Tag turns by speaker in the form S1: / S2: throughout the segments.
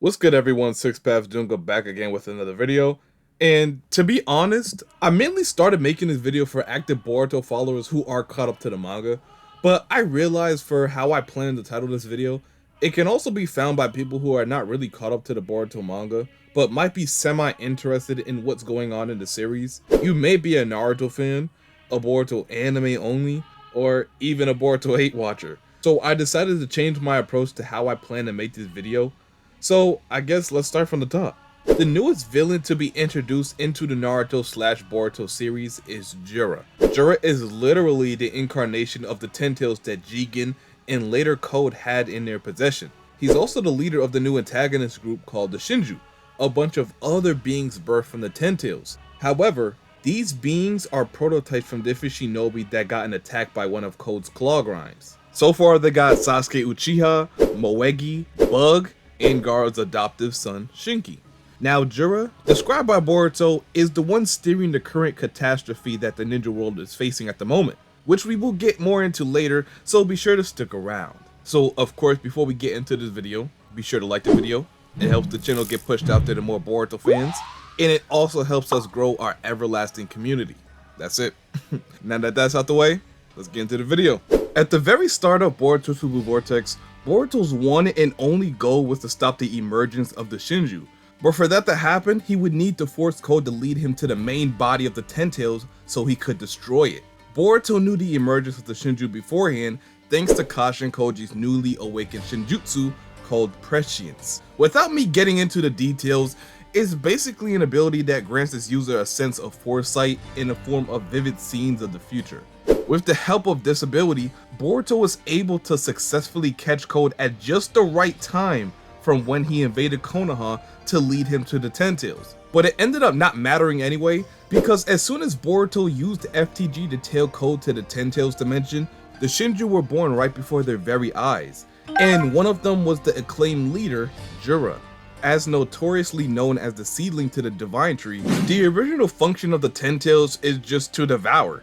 S1: What's good, everyone? Six Paths Jungle back again with another video. And to be honest, I mainly started making this video for active Boruto followers who are caught up to the manga, but I realized for how I plan to title this video, it can also be found by people who are not really caught up to the Boruto manga, but might be semi-interested in what's going on in the series. You may be a Naruto fan, a Boruto anime only, or even a Boruto 8 watcher. So I decided to change my approach to how I plan to make this video. So I guess let's start from the top. The newest villain to be introduced into the Naruto / Boruto series is Jura. Jura is literally the incarnation of the Ten Tails that Jigen and later Code had in their possession. He's also the leader of the new antagonist group called the SHINJU, a bunch of other beings birthed from the Ten Tails. However, these beings are prototypes from different shinobi that got attacked by one of Code's claw grinds. So far they got Sasuke Uchiha, Moegi, Bug, and Gaara's adoptive son, Shinki. Now Jura, described by Boruto, is the one steering the current catastrophe that the ninja world is facing at the moment, which we will get more into later, so be sure to stick around. So of course, before we get into this video, be sure to like the video. It helps the channel get pushed out there to more Boruto fans, and it also helps us grow our everlasting community. That's it. Now that that's out the way, let's get into the video. At the very start of Boruto VORTEX, Boruto's one and only goal was to stop the emergence of the SHINJU, but for that to happen, he would need to force Code to lead him to the main body of the Ten Tails so he could destroy it. Boruto knew the emergence of the SHINJU beforehand thanks to KASHIN Koji's newly awakened Shinjutsu called Prescience. Without me getting into the details, it's basically an ability that grants its user a sense of foresight in the form of vivid scenes of the future. With the help of this ability, Boruto was able to successfully catch Code at just the right time from when he invaded Konoha to lead him to the Ten Tails. But it ended up not mattering anyway, because as soon as Boruto used the FTG to tail Code to the Ten Tails dimension, the SHINJU were born right before their very eyes, and one of them was the acclaimed leader, Jura. As notoriously known as the seedling to the Divine Tree, the original function of the Ten Tails is just to devour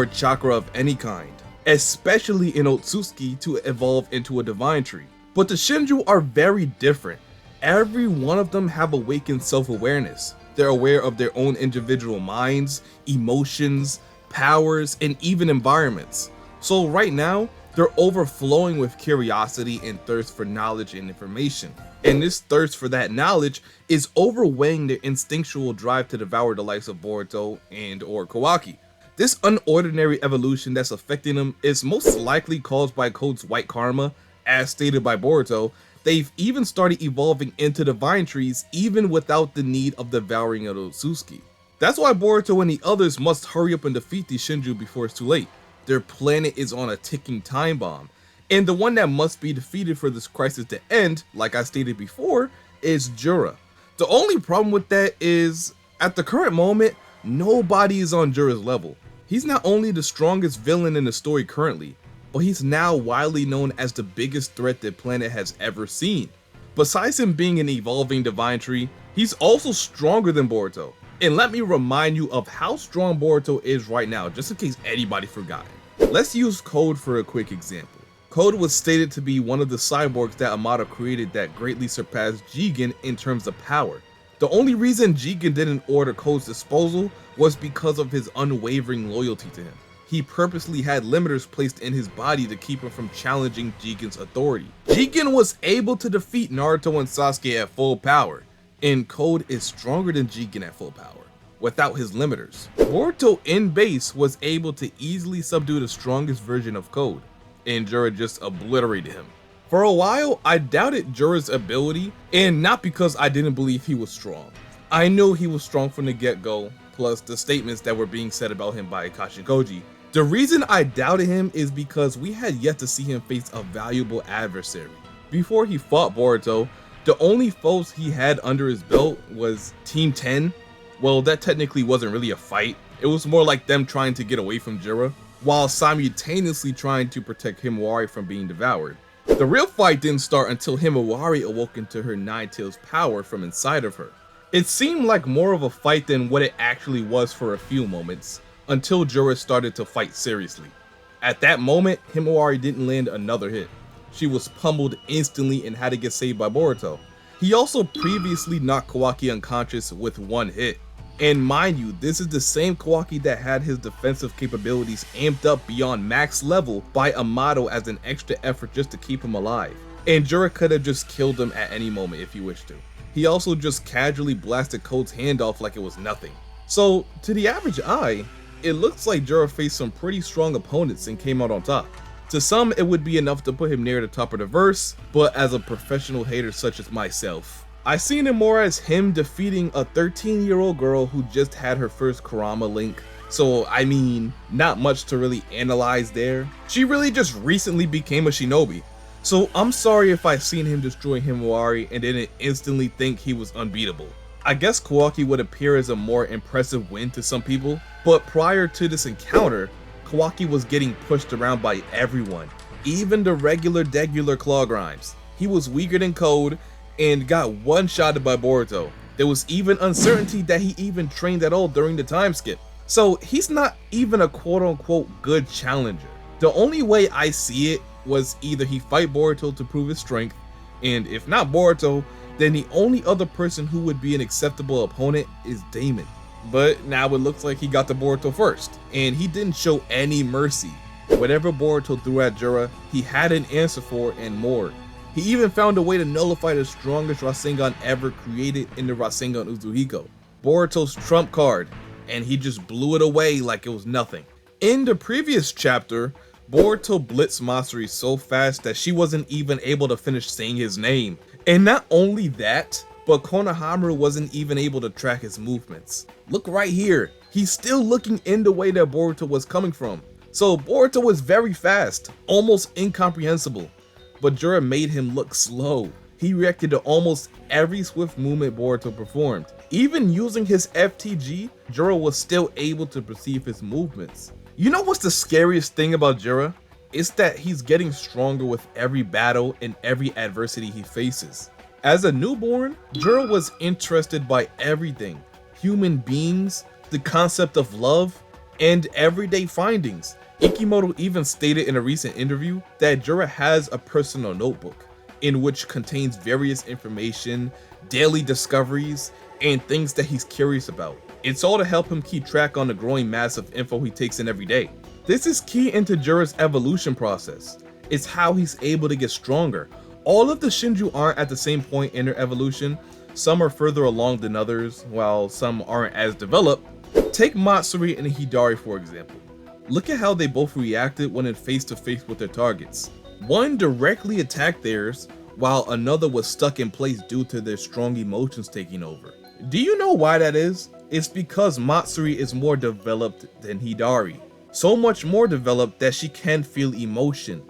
S1: chakra of any kind, especially in OTSUTSUKI to evolve into a Divine Tree. But the SHINJU are very different. Every one of them have awakened self-awareness. They're aware of their own individual minds, emotions, powers, and even environments. So right now, they're overflowing with curiosity and thirst for knowledge and information. And this thirst for that knowledge is overweighing their instinctual drive to devour the likes of Boruto and or Kawaki. This unordinary evolution that's affecting them is most likely caused by Code's white karma. As stated by Boruto, they've even started evolving into Divine Trees even without the need of devouring of OTSUTSUKI. That's why Boruto and the others must hurry up and defeat the SHINJU before it's too late. Their planet is on a ticking time bomb, and the one that must be defeated for this crisis to end, like I stated before, is Jura. The only problem with that is, at the current moment, nobody is on Jura's level. He's not only the strongest villain in the story currently, but he's now widely known as the biggest threat the planet has ever seen. Besides him being an evolving Divine Tree, he's also stronger than Boruto. And let me remind you of how strong Boruto is right now, just in case anybody forgot. Let's use Code for a quick example. Code was stated to be one of the cyborgs that Amada created that greatly surpassed Jigen in terms of power. The only reason Jigen didn't order Code's disposal was because of his unwavering loyalty to him. He purposely had limiters placed in his body to keep him from challenging Jigen's authority. Jigen was able to defeat Naruto and Sasuke at full power, and Code is stronger than Jigen at full power, without his limiters. Boruto in base was able to easily subdue the strongest version of Code, and Jura just obliterated him. For a while, I doubted Jura's ability, and not because I didn't believe he was strong. I knew he was strong from the get-go, plus the statements that were being said about him by KASHIN Koji. The reason I doubted him is because we had yet to see him face a valuable adversary. Before he fought Boruto, the only foes he had under his belt was Team 10. Well, that technically wasn't really a fight. It was more like them trying to get away from Jura, while simultaneously trying to protect Himawari from being devoured. The real fight didn't start until Himawari awoke into her Nine Tails power from inside of her. It seemed like more of a fight than what it actually was for a few moments, until Jura started to fight seriously. At that moment, Himawari didn't land another hit. She was pummeled instantly and had to get saved by Boruto. He also previously knocked Kawaki unconscious with one hit. And mind you, this is the same Kawaki that had his defensive capabilities amped up beyond max level by Amato as an extra effort just to keep him alive. And Jura could have just killed him at any moment if he wished to. He also just casually blasted Code's hand off like it was nothing. So, to the average eye, it looks like Jura faced some pretty strong opponents and came out on top. To some, it would be enough to put him near the top of the verse, but as a professional hater such as myself, I seen it more as him defeating a 13-year-old girl who just had her first Kurama link. So I mean, not much to really analyze there. She really just recently became a shinobi. So I'm sorry if I seen him destroy Himawari and didn't instantly think he was unbeatable. I guess Kawaki would appear as a more impressive win to some people, but prior to this encounter, Kawaki was getting pushed around by everyone, even the regular Claw Grimes. He was weaker than Code and got one-shotted by Boruto. There was even uncertainty that he even trained at all during the time skip. So he's not even a quote-unquote good challenger. The only way I see it was either he fight Boruto to prove his strength, and if not Boruto, then the only other person who would be an acceptable opponent is Damon. But now it looks like he got to Boruto first, and he didn't show any mercy. Whatever Boruto threw at Jura, he had an answer for and more. He even found a way to nullify the strongest Rasengan ever created in the Rasengan UZUHIKO, Boruto's trump card, and he just blew it away like it was nothing. In the previous chapter, Boruto blitzed Matsuri so fast that she wasn't even able to finish saying his name. And not only that, but Konohamaru wasn't even able to track his movements. Look right here, he's still looking in the way that Boruto was coming from. So Boruto was very fast, almost incomprehensible, but Jura made him look slow. He reacted to almost every swift movement Boruto performed. Even using his FTG, Jura was still able to perceive his movements. You know what's the scariest thing about Jura? It's that he's getting stronger with every battle and every adversity he faces. As a newborn, Jura was interested by everything: human beings, the concept of love, and everyday findings. Ikimoto even stated in a recent interview that Jura has a personal notebook in which contains various information, daily discoveries, and things that he's curious about. It's all to help him keep track on the growing mass of info he takes in every day. This is key into Jura's evolution process. It's how he's able to get stronger. All of the Shinju aren't at the same point in their evolution. Some are further along than others, while some aren't as developed. Take Matsuri and Hidari for example. Look at how they both reacted when in face-to-face with their targets. One directly attacked theirs, while another was stuck in place due to their strong emotions taking over. Do you know why that is? It's because Matsuri is more developed than Hidari. So much more developed that she can feel emotion.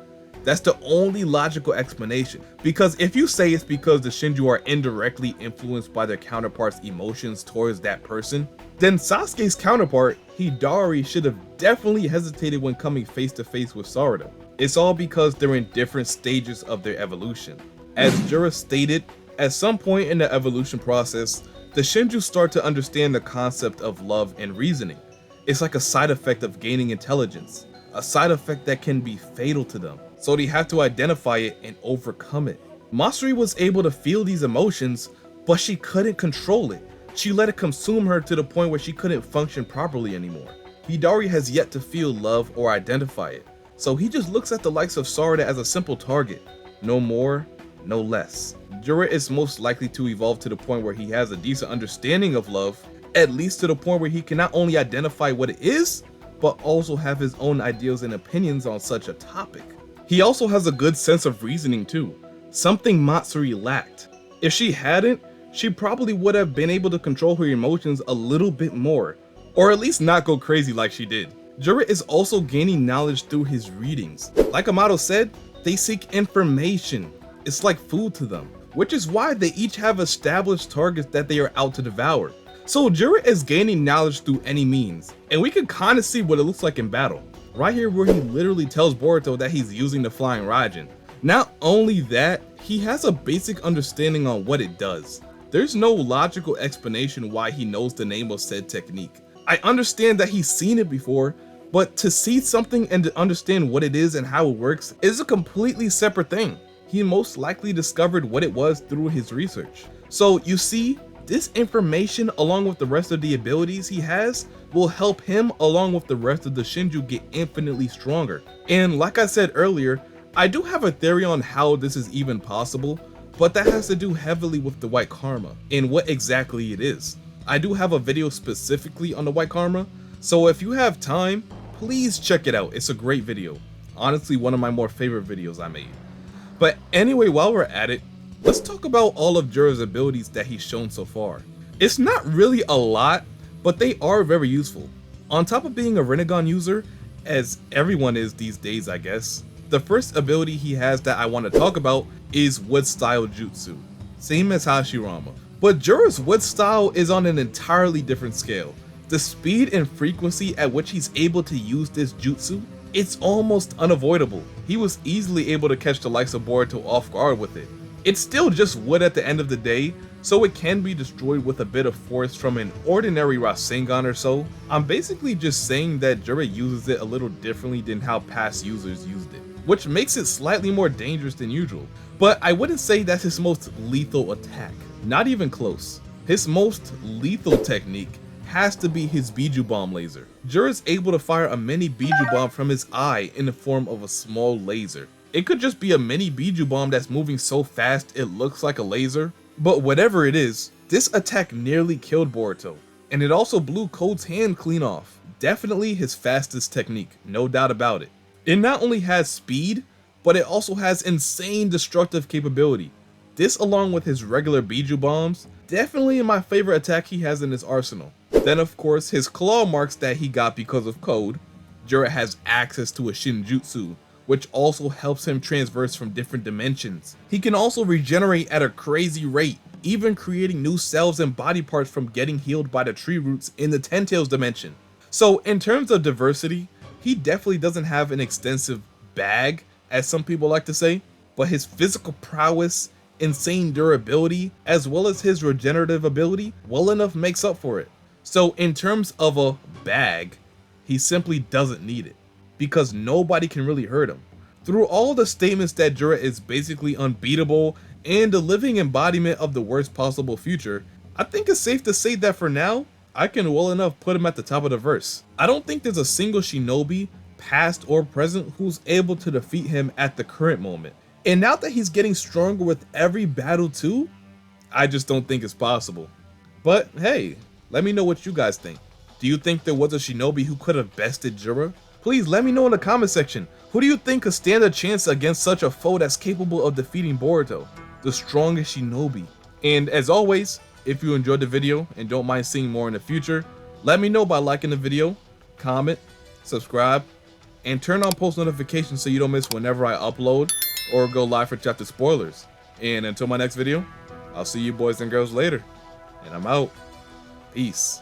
S1: That's the only logical explanation. Because if you say it's because the Shinju are indirectly influenced by their counterparts' emotions towards that person, then Sasuke's counterpart, Hidari, should have definitely hesitated when coming face to face with Sarada. It's all because they're in different stages of their evolution. As Jura stated, at some point in the evolution process, the Shinju start to understand the concept of love and reasoning. It's like a side effect of gaining intelligence, a side effect that can be fatal to them. So they have to identify it and overcome it. Matsuri was able to feel these emotions, but she couldn't control it. She let it consume her to the point where she couldn't function properly anymore. Hidari has yet to feel love or identify it, so he just looks at the likes of Sarada as a simple target. No more, no less. Jura is most likely to evolve to the point where he has a decent understanding of love, at least to the point where he can not only identify what it is, but also have his own ideas and opinions on such a topic. He also has a good sense of reasoning too, something Matsuri lacked. If she hadn't, she probably would have been able to control her emotions a little bit more, or at least not go crazy like she did. Jura is also gaining knowledge through his readings. Like Amato said, they seek information. It's like food to them, which is why they each have established targets that they are out to devour. So Jura is gaining knowledge through any means, and we can kind of see what it looks like in battle. Right here where he literally tells Boruto that he's using the Flying Raijin. Not only that, he has a basic understanding on what it does. There's no logical explanation why he knows the name of said technique. I understand that he's seen it before, but to see something and to understand what it is and how it works is a completely separate thing. he most likely discovered what it was through his research. So you see, this information along with the rest of the abilities he has will help him along with the rest of the Shinju get infinitely stronger. And like I said earlier, I do have a theory on how this is even possible, but that has to do heavily with the white karma and what exactly it is. I do have a video specifically on the white karma, so if you have time, please check it out. It's a great video. Honestly, one of my more favorite videos I made. But anyway, while we're at it, let's talk about all of Jura's abilities that he's shown so far. It's not really a lot, but they are very useful. On top of being a Rinnegan user, as everyone is these days I guess, the first ability he has that I want to talk about is Wood Style Jutsu, same as Hashirama. But Jura's Wood Style is on an entirely different scale. The speed and frequency at which he's able to use this jutsu, it's almost unavoidable. He was easily able to catch the likes of Boruto off guard with it. It's still just wood at the end of the day, so it can be destroyed with a bit of force from an ordinary Rasengan or so. I'm basically just saying that Jura uses it a little differently than how past users used it, which makes it slightly more dangerous than usual. But I wouldn't say that's his most lethal attack, not even close. His most lethal technique has to be his Biju Bomb laser. Jura's able to fire a mini Biju Bomb from his eye in the form of a small laser. It could just be a mini Biju Bomb that's moving so fast it looks like a laser, but whatever it is, this attack nearly killed Boruto, and it also blew Code's hand clean off. Definitely his fastest technique, no doubt about it. It not only has speed, but it also has insane destructive capability. This along with his regular Biju Bombs, definitely my favorite attack he has in his arsenal. Then of course his claw marks that he got because of Code. Jura has access to a Shinjutsu, which also helps him transverse from different dimensions. He can also regenerate at a crazy rate, even creating new cells and body parts from getting healed by the tree roots in the Ten Tails dimension. So in terms of diversity, he definitely doesn't have an extensive bag, as some people like to say, but his physical prowess, insane durability, as well as his regenerative ability, well enough makes up for it. So in terms of a bag, he simply doesn't need it, because nobody can really hurt him. Through all the statements that Jura is basically unbeatable and the living embodiment of the worst possible future, I think it's safe to say that for now, I can well enough put him at the top of the verse. I don't think there's a single shinobi, past or present, who's able to defeat him at the current moment. And now that he's getting stronger with every battle too, I just don't think it's possible. But hey, let me know what you guys think. Do you think there was a shinobi who could have bested Jura? Please let me know in the comment section. Who do you think could stand a chance against such a foe that's capable of defeating Boruto, the strongest shinobi? And as always, if you enjoyed the video and don't mind seeing more in the future, let me know by liking the video, comment, subscribe, and turn on post notifications so you don't miss whenever I upload or go live for chapter spoilers. And until my next video, I'll see you boys and girls later. And I'm out. Peace.